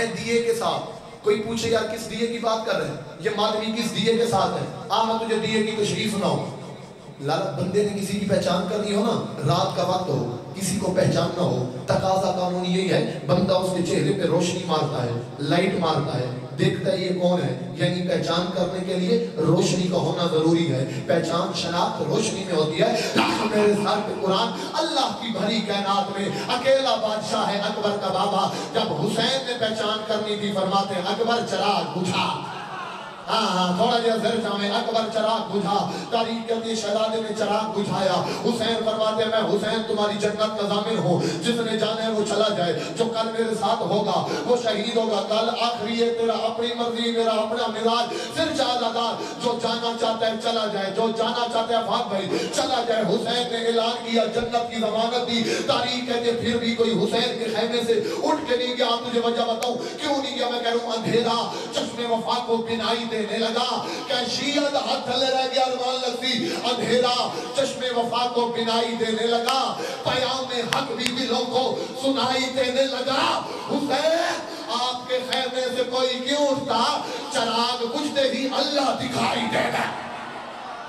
میں دیے کے ساتھ. کوئی پوچھے یار کس دیے کی بات کر رہے ہیں؟ یہ مادمی کس دیے کے ساتھ ہے؟ میں تجھے دیے کی تشریح سناؤں. لالت بندے نے کسی کی پہچان کرنی ہو نا، رات کا وقت ہو، کسی کو پہچاننا ہو، تقاضا قانون یہی ہے، بندہ اس کے چہرے پہ روشنی مارتا ہے، لائٹ مارتا ہے، دیکھتا ہے یہ کون ہے. یعنی پہچان کرنے کے لیے روشنی کا ہونا ضروری ہے. پہچان شناخت روشنی میں ہوتی ہے. میرے سر پہ قرآن اللہ کی بھری کائنات میں اکیلا بادشاہ ہے اکبر کا بابا. جب حسین نے پہچان کرنی تھی فرماتے ہیں اکبر چراغ بجھا. تھوڑا جہاں زر جامیں اکبر چراغ بجھا. تاریخ کے شہزادے نے چراغ بجھایا. حسین فرماتے ہیں میں حسین تمہاری جنت کا ضامن ہوں. جس نے جانا ہے وہ چلا جائے. جو کل میرے ساتھ ہوگا وہ شہید ہوگا. کل آخری ہے تیرا اپنی مرضی میرا اپنا مزاج. پھر جادادار جو جانا چاہتا ہے چلا جائے، جو جانا چاہتا ہے بھاگ بھائی چلا جائے. حسین نے اعلان کیا، جنت کی ضمانت دی. تاریخ کہتے پھر بھی کوئی حسین کے خیمے سے اٹھ کے نہیں گیا. تجھے وجہ بتاؤں کیوں نہیں گیا؟ میں کہہ رہا ہوں اندھیرا چشم وفا کو بینائی دینے لگا. کہ شیعت ہاتھ تھلے رہ گیا ارمان لگتی. اندھیرا چشم وفا کو بینائی دینے لگا. پیام حق بھی دلوں کو سنائی دینے لگا. حسین آپ کے خیمے سے کوئی کیوں اٹھتا؟ چراغ بجھتے ہی اللہ دکھائی دینا.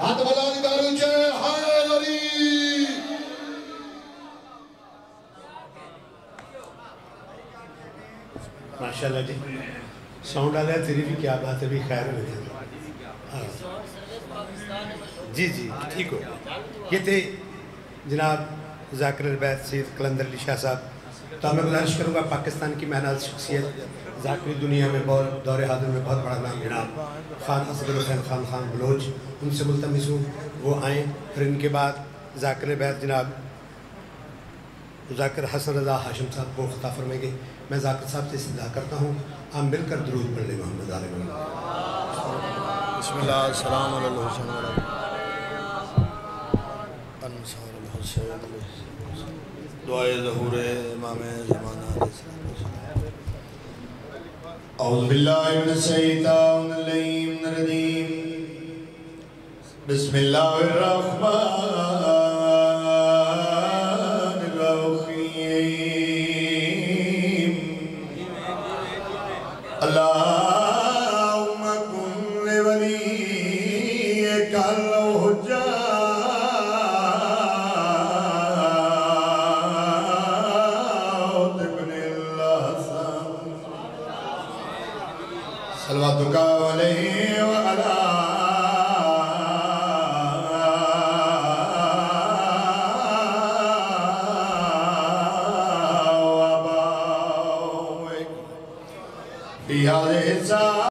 ہاتھ بلا نکالو چے ہائے علی. ماشاءاللہ جی ساؤنڈ آ رہا ہے. تیری بھی کیا بات ہے بھی خیر ہے. جی جی ٹھیک ہو. یہ تھے جناب ذاکر البیت سید قلندر علی شاہ صاحب. تو میں گزارش کروں گا پاکستان کی مہناز شخصیت ذاکری دنیا میں بہت دور حاضر میں بہت بڑا نام جناب خان اصغر حسین خان بلوچ، ان سے ملتمس ہوں وہ آئیں. پھر ان کے بعد ذاکر البیت جناب ذاکر حسن رضا ہاشم صاحب وہ خطاب فرمائیں گے. میں ذاکر صاحب سے استدعا کرتا ہوں آپ مل کر درود پڑھ لیں محمد علیہ وسلم. بسم اللہ السلام علیہ وسلم انصار الحسین دعائے ظہور امام زمانہ. اعوذ باللہ من الشیطان الرجیم بسم اللہ الرحمن اللہم کن ولیک الحجات ابن الحسن صلواتک علیہ وعلا فی هذه الساعة